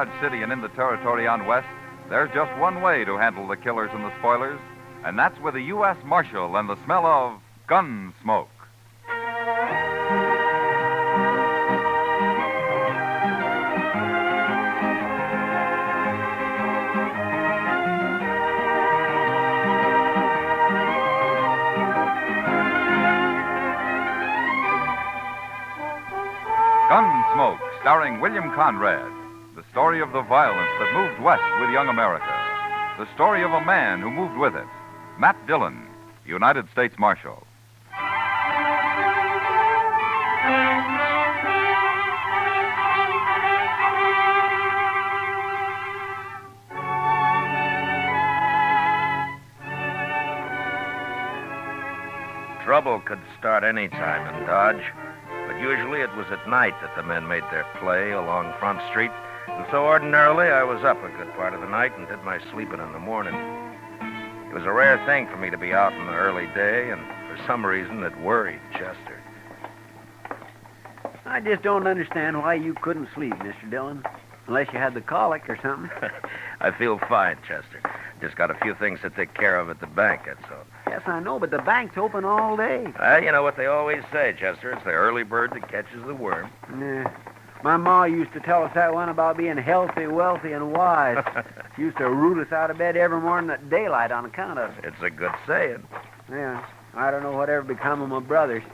Dodge City and in the territory on West, there's just one way to handle the killers and the spoilers, and that's with a U.S. Marshal and the smell of Gunsmoke. Gunsmoke, starring William Conrad. The story of the violence that moved west with young America. The story of a man who moved with it. Matt Dillon, United States Marshal. Trouble could start any time in Dodge. But usually it was at night that the men made their play along Front Street, and so ordinarily I was up a good part of the night and did my sleeping in the morning. It was a rare thing for me to be out in the early day, and for some reason it worried Chester. I just don't understand why you couldn't sleep, Mr. Dillon, unless you had the colic or something. I feel fine, Chester. Just got a few things to take care of at the bank, that's all. Yes, I know, but the bank's open all day. You know what they always say, Chester. It's the early bird that catches the worm. Yeah. My ma used to tell us that one about being healthy, wealthy, and wise. She used to root us out of bed every morning at daylight on account of it. It's a good saying. Yeah. I don't know whatever become of my brothers,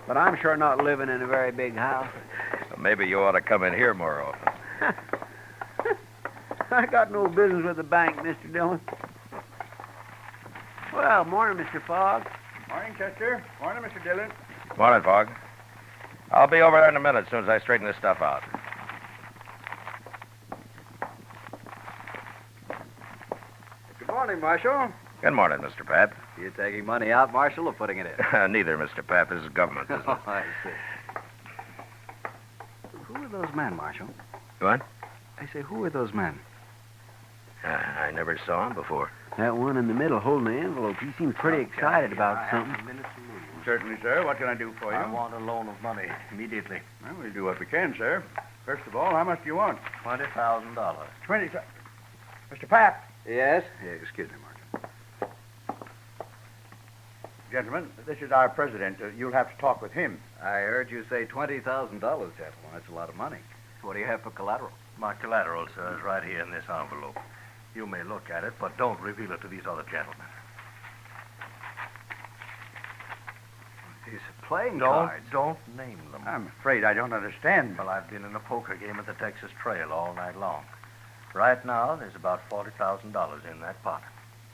but I'm sure not living in a very big house. Well, maybe you ought to come in here more often. I got no business with the bank, Mr. Dillon. Well, morning, Mr. Fogg. Morning, Chester. Morning, Mr. Dillon. Morning, Fogg. I'll be over there in a minute as soon as I straighten this stuff out. Good morning, Marshal. Good morning, Mr. Pat. You taking money out, Marshal, or putting it in? Neither, Mr. Pat. This is government business. Oh, I see. Who are those men, Marshal? What? I say, who are those men? I never saw him before. That one in the middle holding the envelope, he seems pretty excited about something. Certainly, sir. What can I do for you? I want a loan of money immediately. Well, we'll do what we can, sir. First of all, how much do you want? $20,000. 20. Mr. Pat. Yes? Excuse me, Marshal. Gentlemen, this is our president. You'll have to talk with him. I heard you say $20,000, gentlemen. That's a lot of money. What do you have for collateral? My collateral, sir, is right here in this envelope. You may look at it, but don't reveal it to these other gentlemen. These are playing cards. Don't name them. I'm afraid I don't understand. Well, I've been in a poker game at the Texas Trail all night long. Right now, there's about $40,000 in that pot.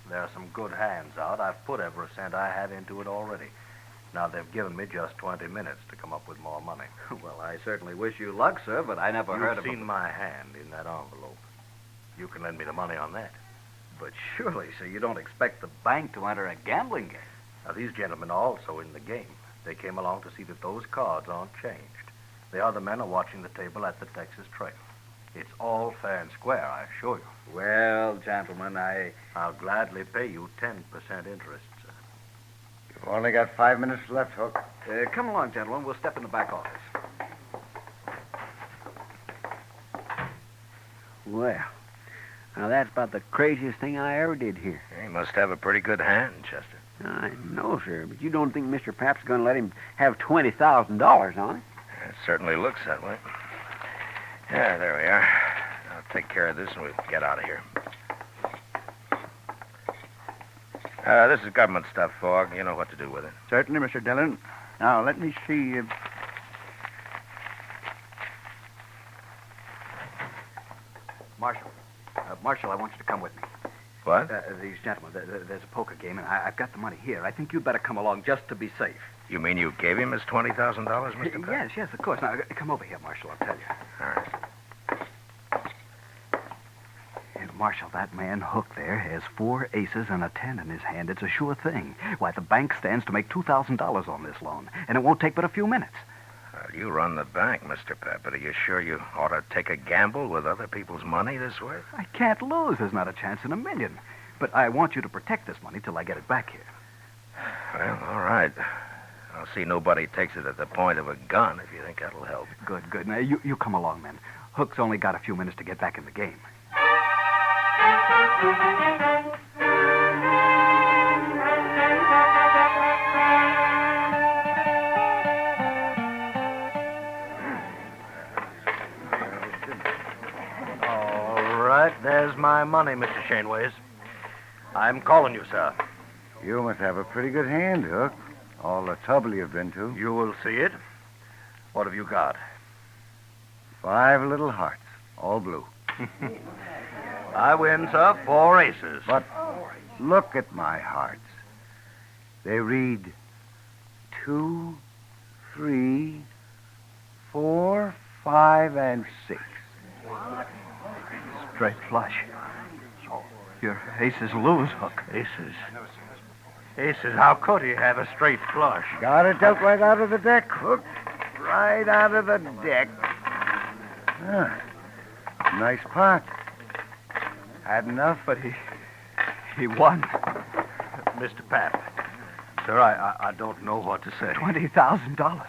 There are some good hands out. I've put every cent I have into it already. Now, they've given me just 20 minutes to come up with more money. Well, I certainly wish you luck, sir, but I never heard of You've seen my hand in that envelope. You can lend me the money on that. But surely, sir, you don't expect the bank to enter a gambling game. Now, these gentlemen are also in the game. They came along to see that those cards aren't changed. The other men are watching the table at the Texas Trail. It's all fair and square, I assure you. Well, gentlemen, I'll gladly pay you 10% interest, sir. You've only got 5 minutes left, Hook. Come along, gentlemen. We'll step in the back office. Well, now that's about the craziest thing I ever did here. He must have a pretty good hand, Chester. I know, sir, but you don't think Mr. Pap's going to let him have $20,000 on it? It certainly looks that way. Yeah, there we are. I'll take care of this and we'll get out of here. This is government stuff, Fogg. You know what to do with it. Certainly, Mr. Dillon. Now, let me see. Marshal, I want you to come with me. What? These gentlemen, there's a poker game, and I've got the money here. I think you'd better come along just to be safe. You mean you gave him his $20,000, Mr. Pat? Yes, of course. Now, come over here, Marshal, I'll tell you. All right. Marshal, that man Hook there has 4 aces and a 10 in his hand. It's a sure thing. Why, the bank stands to make $2,000 on this loan, and it won't take but a few minutes. Well, you run the bank, Mr. Pat, but are you sure you ought to take a gamble with other people's money this way? I can't lose. There's not a chance in a million. But I want you to protect this money till I get it back here. Well, all right. I'll see nobody takes it at the point of a gun if you think that'll help. Good. Now, you come along, men. Hook's only got a few minutes to get back in the game. All right, there's my money, Mr. Shaneways. I'm calling you, sir. You must have a pretty good hand, Hook. All the trouble you've been to. You will see it. What have you got? 5 little hearts, all blue. I win, sir. 4 aces. But look at my hearts. They read 2, 3, 4, 5, and 6. Straight flush. Your aces lose, Hook. Aces. Aces, how could he have a straight flush? Got it dealt right out of the deck, Hook. Right out of the deck. Ah, nice pot. Had enough? But he won. Mr. Pap, sir, I don't know what to say. $20,000.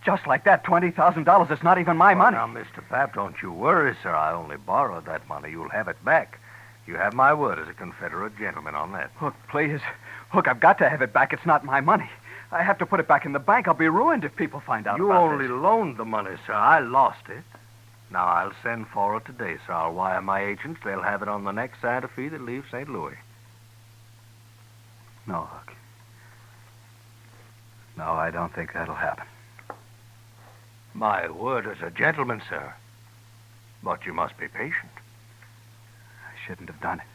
Just like that, $20,000. It's not even my money. Now, Mr. Pap, don't you worry, sir. I only borrowed that money. You'll have it back. You have my word as a Confederate gentleman on that. Hook, please. Hook, I've got to have it back. It's not my money. I have to put it back in the bank. I'll be ruined if people find out You about only this. loaned the money, sir. I lost it. Now, I'll send for it today, sir. I'll wire my agents. They'll have it on the next Santa Fe that leaves St. Louis. No, Hook. No, I don't think that'll happen. My word as a gentleman, sir. But you must be patient. I shouldn't have done it.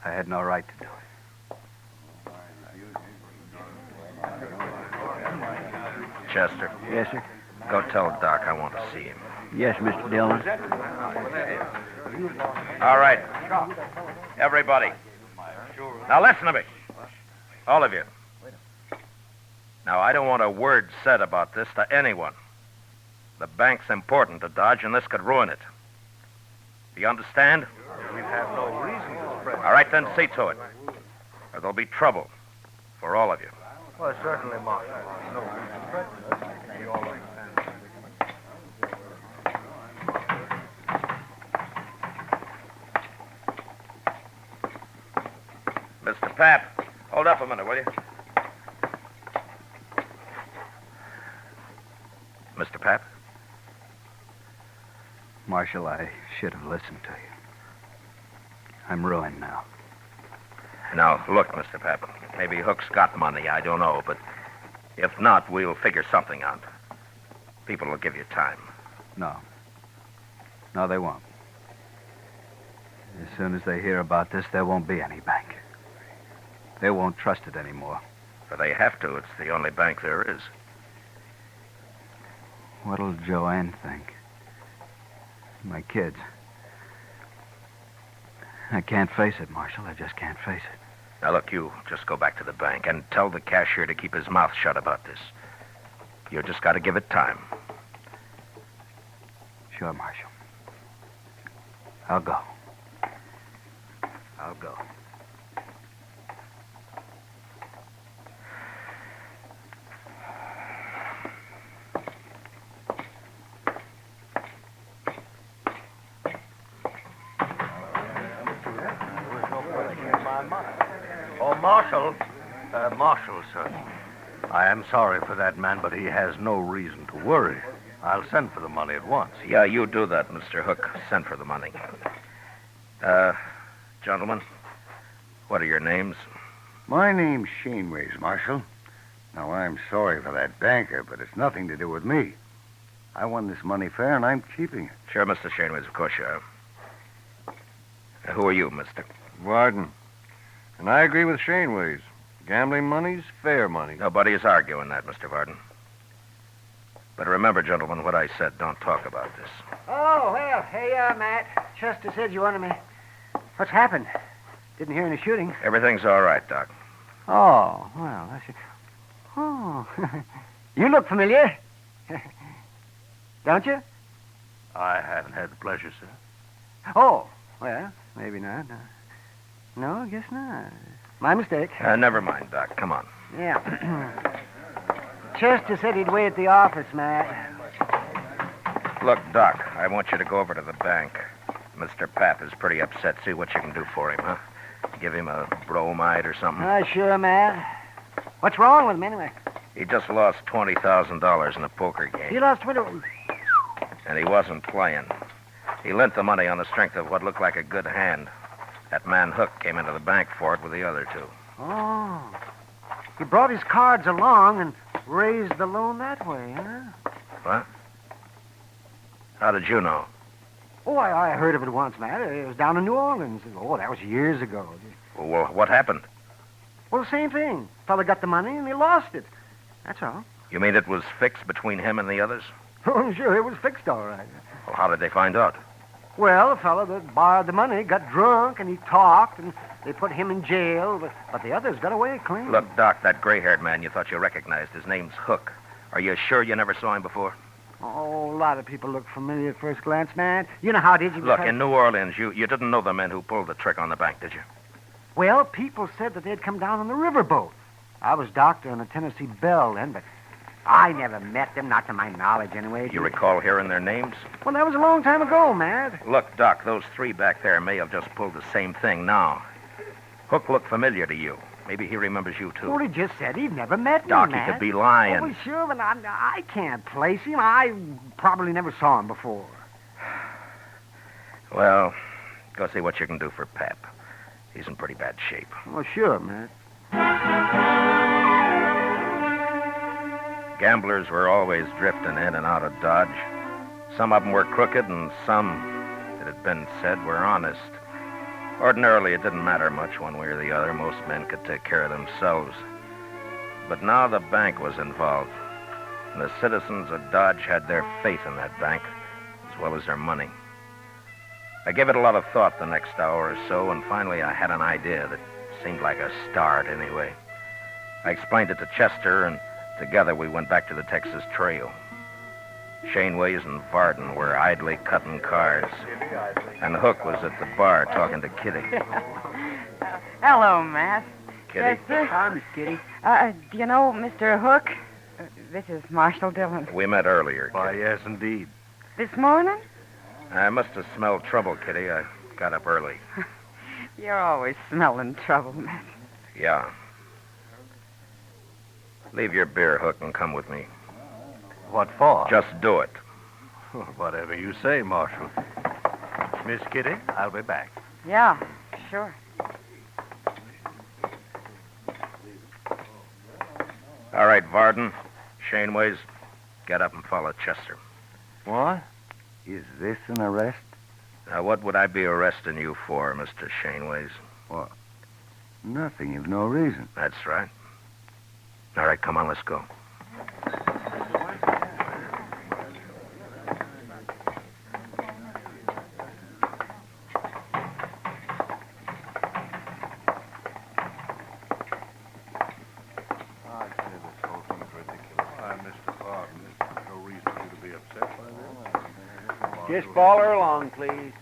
I had no right to do it. Chester, Yes, sir. go tell Doc I want to see him. Yes, Mr. Dillon. All right. Everybody. Now listen to me. All of you. Now, I don't want a word said about this to anyone. The bank's important to Dodge, and this could ruin it. Do you understand? We have no reason to spread. All right, then see to it. Or there'll be trouble for all of you. Well, certainly, Marshal. No reason to spread. We all understand. Mr. Pap, hold up a minute, will you? Mr. Pap? Marshal, I should have listened to you. I'm ruined now. Now, look, Mr. Pap, maybe Hook's got money, I don't know, but if not, we'll figure something out. People will give you time. No. No, they won't. As soon as they hear about this, there won't be any bank. They won't trust it anymore. But they have to. It's the only bank there is. What'll Joanne think? My kids. I can't face it, Marshal. I just can't face it. Now, look, you just go back to the bank and tell the cashier to keep his mouth shut about this. You just got to give it time. Sure, Marshal. I'll go. I'll go. Oh, Marshal. Marshal, sir. I am sorry for that man, but he has no reason to worry. I'll send for the money at once. Yeah, you do that, Mr. Hook. Send for the money. Gentlemen, what are your names? My name's Shaneways, Marshal. Now, I'm sorry for that banker, but it's nothing to do with me. I won this money fair, and I'm keeping it. Sure, Mr. Shaneways, of course you are. Who are you, mister? Warden. And I agree with Shaneways. Gambling money's fair money. Nobody is arguing that, Mr. Varden. But remember, gentlemen, what I said. Don't talk about this. Oh, well, hey, Matt. Chester said you wanted me. What's happened? Didn't hear any shooting. Everything's all right, Doc. Oh, well, I see. Oh, you look familiar. Don't you? I haven't had the pleasure, sir. Oh, well, maybe not. No, I guess not. My mistake. Never mind, Doc. Come on. Yeah. Chester said he'd wait at the office, Matt. Look, Doc, I want you to go over to the bank. Mr. Pap is pretty upset. See what you can do for him, huh? Give him a bromide or something. Sure, Matt. What's wrong with him, anyway? He just lost $20,000 in a poker game. He lost 20... And he wasn't playing. He lent the money on the strength of what looked like a good hand. That man Hook came into the bank for it with the other two. Oh. He brought his cards along and raised the loan that way, huh? What? How did you know? Oh, I heard of it once, Matt. It was down in New Orleans. Oh, that was years ago. Well, what happened? Well, the same thing. Fella got the money and he lost it. That's all. You mean it was fixed between him and the others? Oh, sure, it was fixed all right. Well, how did they find out? Well, the fella that borrowed the money got drunk and he talked and they put him in jail, but the others got away clean. Look, Doc, that gray-haired man you thought you recognized, his name's Hook. Are you sure you never saw him before? Oh, a lot of people look familiar at first glance, man. You know how it is. Look, in New Orleans, you didn't know the men who pulled the trick on the bank, did you? Well, people said that they'd come down on the riverboat. I was doctor on the Tennessee Belle then, but I never met them, not to my knowledge anyway. You recall hearing their names? Well, that was a long time ago, Matt. Look, Doc, those three back there may have just pulled the same thing now. Hook looked familiar to you. Maybe he remembers you, too. Well, he just said he'd never met me, Doc, Matt. he could be lying. Oh, well, sure, but I can't place him. I probably never saw him before. Well, go see what you can do for Pap. He's in pretty bad shape. Oh, sure, Matt. Gamblers were always drifting in and out of Dodge. Some of them were crooked, and some, it had been said, were honest. Ordinarily, it didn't matter much one way or the other. Most men could take care of themselves. But now the bank was involved, and the citizens of Dodge had their faith in that bank, as well as their money. I gave it a lot of thought the next hour or so, and finally I had an idea that seemed like a start anyway. I explained it to Chester, and together we went back to the Texas Trail. Shaneways and Varden were idly cutting cards, and Hook was at the bar talking to Kitty. Hello, Matt. Kitty? Hi, Miss Kitty. Do you know Mr. Hook? This is Marshal Dillon. We met earlier, Why, Kitty. yes, indeed. This morning? I must have smelled trouble, Kitty. I got up early. You're always smelling trouble, Matt. Yeah. Leave your beer, Hook, and come with me. What for? Just do it. Whatever you say, Marshal. Miss Kitty, I'll be back. Yeah, sure. All right, Varden, Shaneways, get up and follow Chester. What? Is this an arrest? Now, what would I be arresting you for, Mr. Shaneways? What? Nothing. You've no reason. That's right. All right, come on, let's go. Just follow her along, please.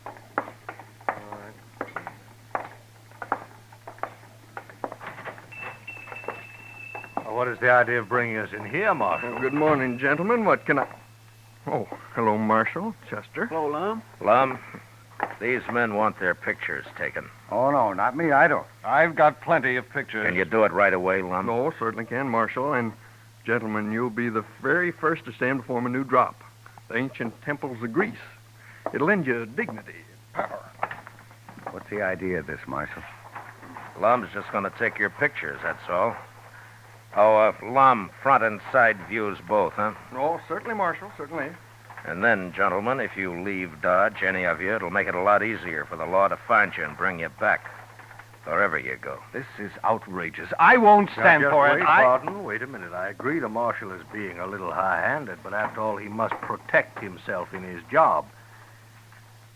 What is the idea of bringing us in here, Marshal? Well, good morning, gentlemen. What can I... Oh, hello, Marshal. Chester. Hello, Lum. Lum, these men want their pictures taken. Oh, no, not me. I don't. I've got plenty of pictures. Can you do it right away, Lum? No, certainly can, Marshal. And, gentlemen, you'll be the very first to stand to form a new drop. The ancient temples of Greece. It'll lend you dignity, power. What's the idea of this, Marshal? Lum's just going to take your pictures, that's all. Oh, Lum, front and side views both, huh? Oh, certainly, Marshal, certainly. And then, gentlemen, if you leave Dodge, any of you, it'll make it a lot easier for the law to find you and bring you back. Wherever you go. This is outrageous. I won't stand Now, for just it. Wait, Varden, wait a minute. I agree the Marshal is being a little high-handed, but after all, he must protect himself in his job.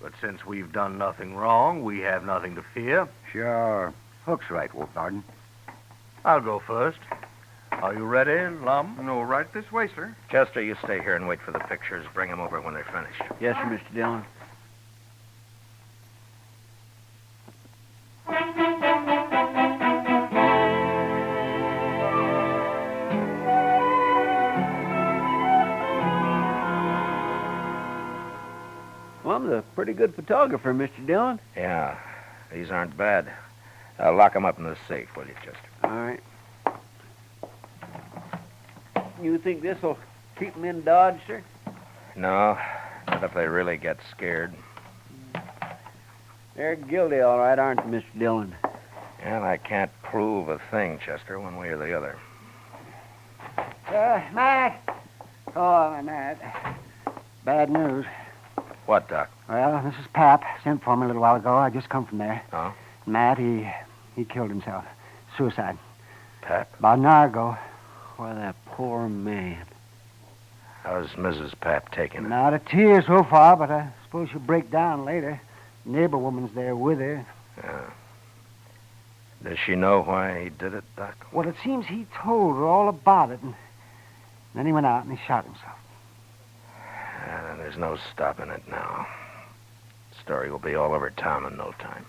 But since we've done nothing wrong, we have nothing to fear. Sure. Hook's right, Wolf Varden. I'll go first. Are you ready, Lum? No, right this way, sir. Chester, you stay here and wait for the pictures. Bring them over when they're finished. Yes, sir, Mr. Dillon. pretty good photographer, Mr. Dillon. Yeah, these aren't bad. Lock 'em up in the safe, will you, Chester? All right. You think this'll keep them in Dodge, sir? No, not if they really get scared. They're guilty, all right, aren't they, Mr. Dillon? And I can't prove a thing, Chester, one way or the other. Matt. Oh, Matt. Bad news. What, Doc? Well, this is Pap. Sent for me a little while ago. I just come from there. Oh? Matt, he killed himself. Suicide. Pap? About an hour ago. Why, that poor man. How's Mrs. Pap taking it? Not a tear so far, but I suppose she'll break down later. Neighbor woman's there with her. Yeah. Does she know why he did it, Doc? Well, it seems he told her all about it, and then he went out and he shot himself. There's no stopping it now. The story will be all over town in no time.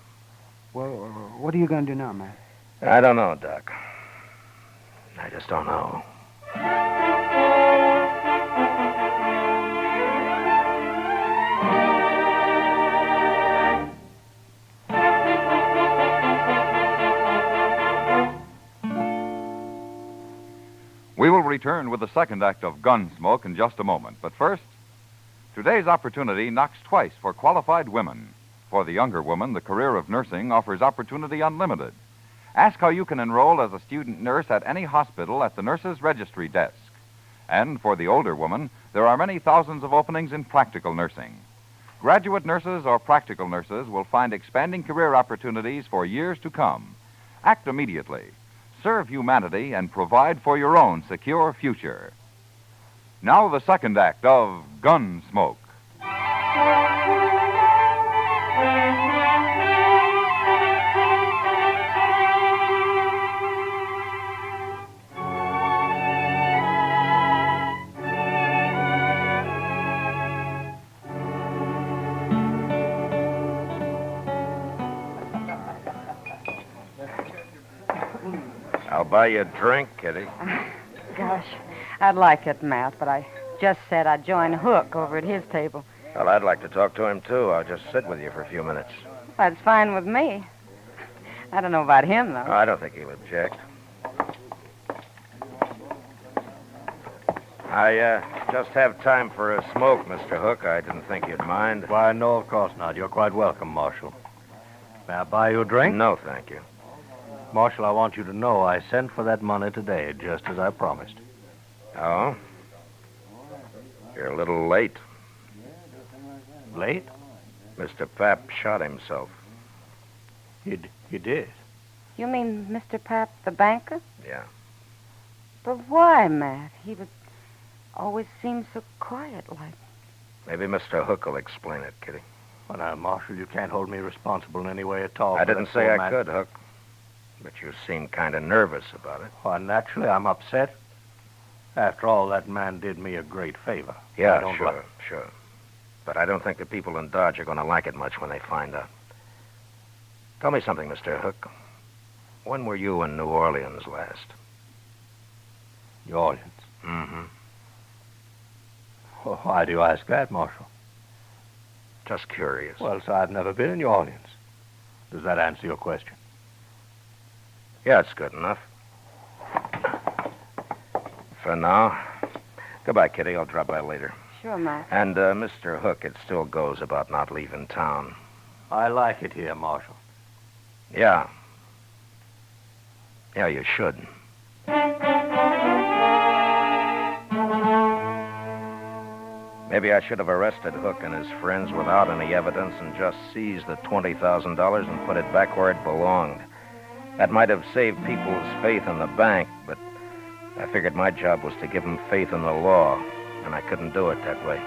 Well, what are you going to do now, Matt? I don't know, Doc. I just don't know. We will return with the second act of Gunsmoke in just a moment. But first, today's opportunity knocks twice for qualified women. For the younger woman, the career of nursing offers opportunity unlimited. Ask how you can enroll as a student nurse at any hospital at the nurse's registry desk. And for the older woman, there are many thousands of openings in practical nursing. Graduate nurses or practical nurses will find expanding career opportunities for years to come. Act immediately. Serve humanity and provide for your own secure future. Now the second act of Gunsmoke. I'll buy you a drink, Kitty. Gosh, I'd like it, Matt, but I just said I'd join Hook over at his table. Well, I'd like to talk to him, too. I'll just sit with you for a few minutes. That's fine with me. I don't know about him, though. Oh, I don't think he'll object. I just have time for a smoke, Mr. Hook. I didn't think you'd mind. Why, no, of course not. You're quite welcome, Marshal. May I buy you a drink? No, thank you. Marshal, I want you to know I sent for that money today, just as I promised. Oh? You're a little late. Late? Mr. Pap shot himself. He did. You mean Mr. Pap, the banker? Yeah. But why, Matt? He would always seem so quiet-like. Maybe Mr. Hook will explain it, Kitty. Well, now, Marshal, you can't hold me responsible in any way at all. I didn't say I could, Hook. But you seem kind of nervous about it. Well, naturally, I'm upset. After all, that man did me a great favor. Yeah, sure. But I don't think the people in Dodge are going to like it much when they find out. Tell me something, Mr. Hook. When were you in New Orleans last? New Orleans? Mm-hmm. Well, why do you ask that, Marshal? Just curious. Well, sir, I've never been in New Orleans. Does that answer your question? Yeah, it's good enough. For now. Goodbye, Kitty. I'll drop by later. Sure, Matt. And, Mr. Hook, it still goes about not leaving town. I like it here, Marshal. Yeah. Yeah, you should. Maybe I should have arrested Hook and his friends without any evidence and just seized the $20,000 and put it back where it belonged. That might have saved people's faith in the bank, but I figured my job was to give them faith in the law, and I couldn't do it that way.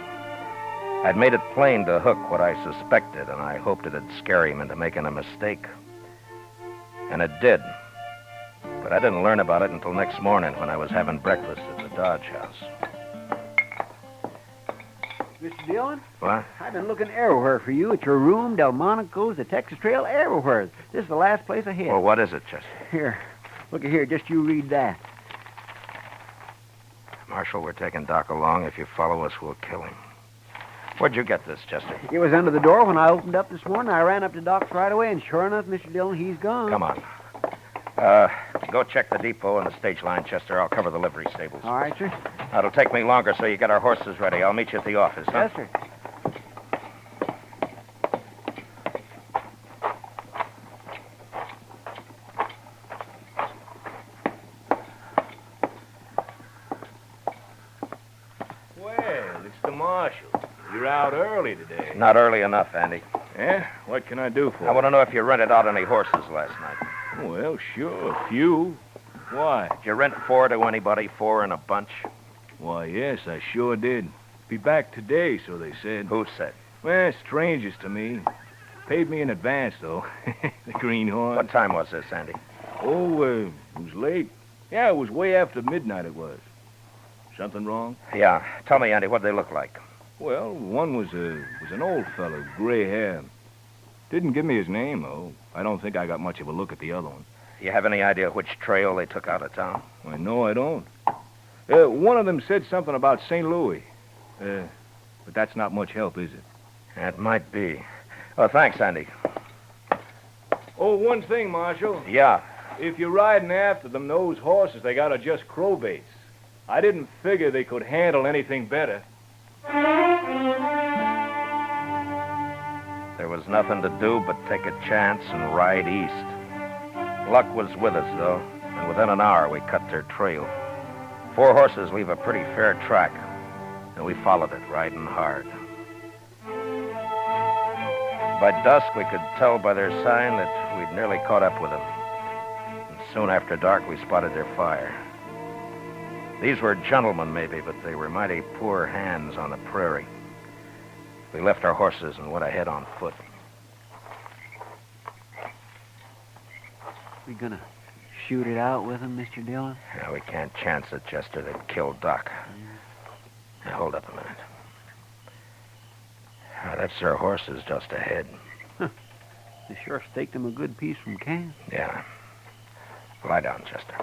I'd made it plain to Hook what I suspected, and I hoped it'd scare him into making a mistake. And it did. But I didn't learn about it until next morning when I was having breakfast at the Dodge House. Mr. Dillon? What? I've been looking everywhere for you, at your room, Delmonico's, the Texas Trail, everywhere. This is the last place I hit. Well, what is it, Chester? Here, look at here, just you read that. Marshal, we're taking Doc along. If you follow us, we'll kill him. Where'd you get this, Chester? It was under the door when I opened up this morning. I ran up to Doc's right away, and sure enough, Mr. Dillon, he's gone. Come on. Go check the depot and the stage line, Chester. I'll cover the livery stables. All right, sir. It'll take me longer, so you get our horses ready. I'll meet you at the office, huh? Yes, sir. Well, it's the marshal. You're out early today. Not early enough, Andy. Yeah? What can I do for I want to know if you rented out any horses last night. you? Well, sure, a few. Why? Did you rent 4 to anybody, 4 in a bunch? Why, yes, I sure did. Be back today, so they said. Who said? Well, strangers to me. Paid me in advance, though. The greenhorn. What time was this, Andy? Oh, it was late. Yeah, it was way after midnight it was. Something wrong? Yeah. Tell me, Andy, what'd they look like? Well, one was an old fellow, gray hair. Didn't give me his name, though. I don't think I got much of a look at the other one. You have any idea which trail they took out of town? I know I don't. One of them said something about St. Louis. But that's not much help, is it? That might be. Oh, thanks, Andy. Oh, one thing, Marshal. Yeah. If you're riding after them, those horses they got are just crowbaits. I didn't figure they could handle anything better. There was nothing to do but take a chance and ride east. Luck was with us, though, and within an hour we cut their trail. 4 horses leave a pretty fair track, and we followed it, riding hard. By dusk, we could tell by their sign that we'd nearly caught up with them. And soon after dark, we spotted their fire. These were gentlemen, maybe, but they were mighty poor hands on the prairie. We left our horses and went ahead on foot. We gonna shoot it out with him, Mr. Dillon? Yeah, we can't chance it, Chester. They'd kill Doc. Now, hold up a minute. That's their horses just ahead. They sure staked them a good piece from camp. Yeah. Lie down, Chester.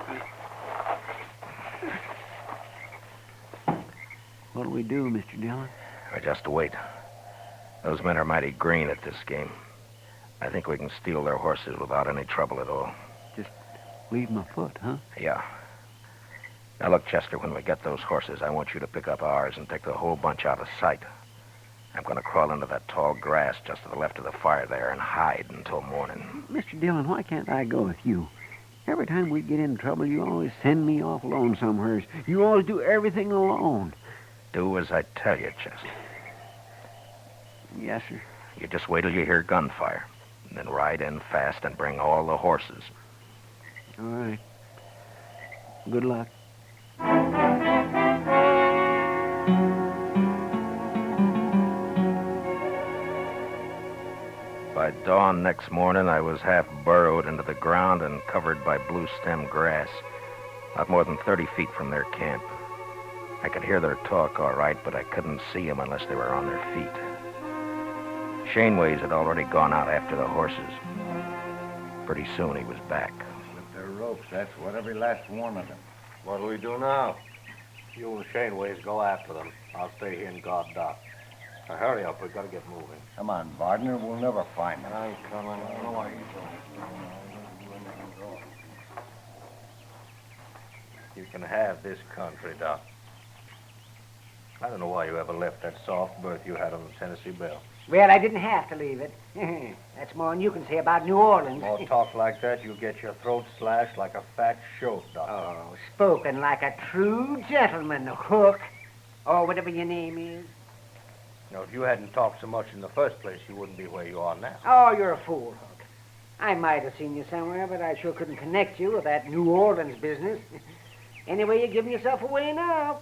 What'll we do, Mr. Dillon? We just wait. Those men are mighty green at this game. I think we can steal their horses without any trouble at all. Leave them afoot, huh? Yeah. Now, look, Chester, when we get those horses, I want you to pick up ours and take the whole bunch out of sight. I'm going to crawl into that tall grass just to the left of the fire there and hide until morning. Mr. Dillon, why can't I go with you? Every time we get in trouble, you always send me off alone somewheres. You always do everything alone. Do as I tell you, Chester. Yes, sir. You just wait till you hear gunfire, and then ride in fast and bring all the horses. All right. Good luck. By dawn next morning, I was half burrowed into the ground and covered by blue stem grass, not more than 30 feet from their camp. I could hear their talk all right, but I couldn't see them unless they were on their feet. Shaneways had already gone out after the horses. Pretty soon he was back. With their ropes, that's what every last one of them. What do we do now? You and Shaneways go after them. I'll stay here and guard Doc. Now, hurry up. We've got to get moving. Come on, Bardner. We'll never find them. I ain't coming. I don't know why you can have this country, Doc. I don't know why you ever left that soft berth you had on the Tennessee Belle. Well, I didn't have to leave it. That's more than you can say about New Orleans. More talk like that, you'll get your throat slashed like a fat shoat, Doc. Oh, spoken like a true gentleman, Hook. Or whatever your name is. Now, if you hadn't talked so much in the first place, you wouldn't be where you are now. Oh, you're a fool, Hook. I might have seen you somewhere, but I sure couldn't connect you with that New Orleans business. Anyway, you're giving yourself away now.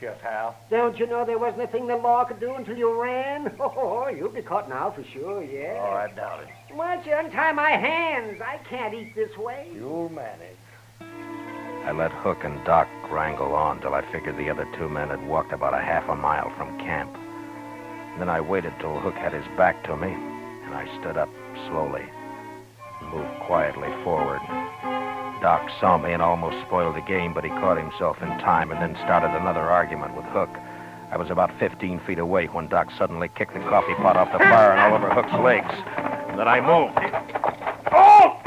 Just how? Don't you know there wasn't a thing the law could do until you ran? Oh, you'll be caught now for sure, yeah. Oh, I doubt it. Why don't you untie my hands? I can't eat this way. You'll manage. I let Hook and Doc wrangle on till I figured the other 2 men had walked about a half a mile from camp. Then I waited till Hook had his back to me, and I stood up slowly and moved quietly forward. Doc saw me and almost spoiled the game, but he caught himself in time and then started another argument with Hook. I was about 15 feet away when Doc suddenly kicked the coffee pot off the bar and all over Hook's legs. And then I moved. Oh!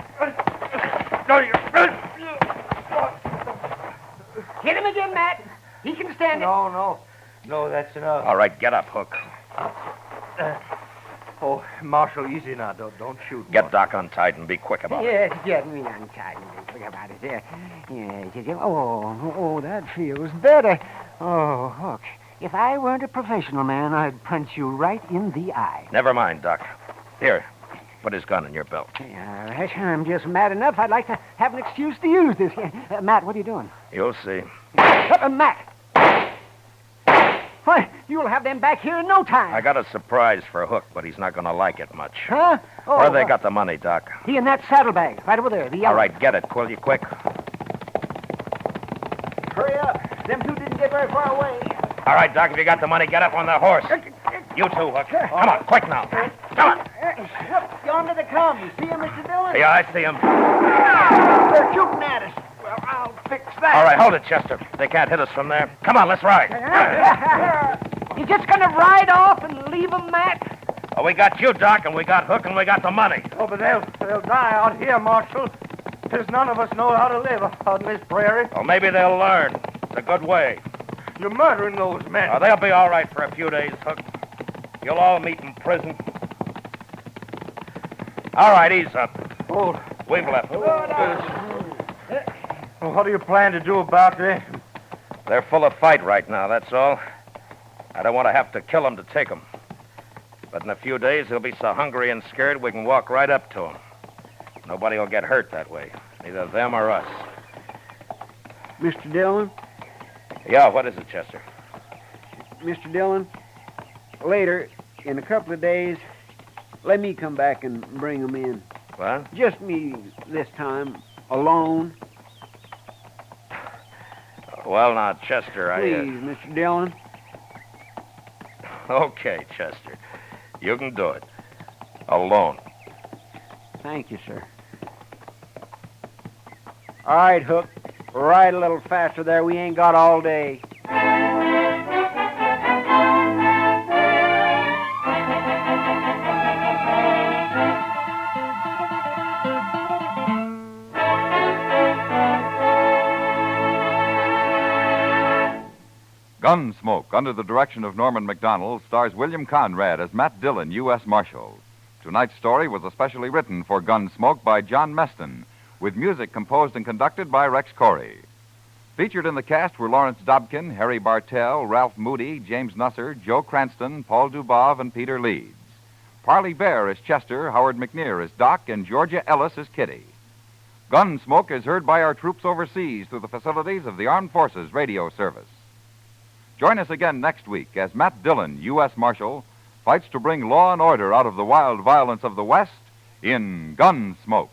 Hit him again, Matt. He can stand it. No, that's enough. All right, get up, Hook. Oh, Marshal, easy now. Don't shoot. Get Doc untied and be quick about it. Yes, get me untied. Think about it. Yes. Oh, that feels better. Oh, Hook, if I weren't a professional man, I'd punch you right in the eye. Never mind, Doc. Here, put his gun in your belt. All right, I'm just mad enough. I'd like to have an excuse to use this. Matt, what are you doing? You'll see. Matt! Why, you'll have them back here in no time. I got a surprise for Hook, but he's not going to like it much. Huh? Oh, Where they got the money, Doc? He in that saddlebag, right over there. The yellow. All right, get it, will you, quick? Hurry up. Them two didn't get very far away. All right, Doc, if you got the money, get up on the horse. You too, Hook. Come on, quick now. Come on. Yonder they come. You see him, Mr. Dillon? Yeah, I see him. They're shooting at us. Well, I'll fix that. All right, hold it, Chester. They can't hit us from there. Come on, let's ride. You just gonna ride off and leave them, Matt? Oh, we got you, Doc, and we got Hook, and we got the money. Oh, but they'll die out here, Marshal. There's none of us know how to live out in this prairie. Well, maybe they'll learn. It's a good way. You're murdering those men. Oh, they'll be all right for a few days, Hook. You'll all meet in prison. All right, ease up. Oh, We've left. well, what do you plan to do about this? They're full of fight right now, that's all. I don't want to have to kill them to take them. But in a few days, they'll be so hungry and scared we can walk right up to them. Nobody will get hurt that way, neither them or us. Mr. Dillon? Yeah, what is it, Chester? Mr. Dillon, later, in a couple of days, let me come back and bring them in. What? Just me this time, alone. Well, now, Chester, Please, Mr. Dillon. Okay, Chester. You can do it. Alone. Thank you, sir. All right, Hook. Ride a little faster there. We ain't got all day. Gunsmoke, under the direction of Norman MacDonald, stars William Conrad as Matt Dillon, U.S. Marshal. Tonight's story was especially written for Gunsmoke by John Meston, with music composed and conducted by Rex Corey. Featured in the cast were Lawrence Dobkin, Harry Bartell, Ralph Moody, James Nusser, Joe Cranston, Paul Dubov, and Peter Leeds. Parley Bear is Chester, Howard McNear is Doc, and Georgia Ellis is Kitty. Gunsmoke is heard by our troops overseas through the facilities of the Armed Forces Radio Service. Join us again next week as Matt Dillon, U.S. Marshal, fights to bring law and order out of the wild violence of the West in Gunsmoke.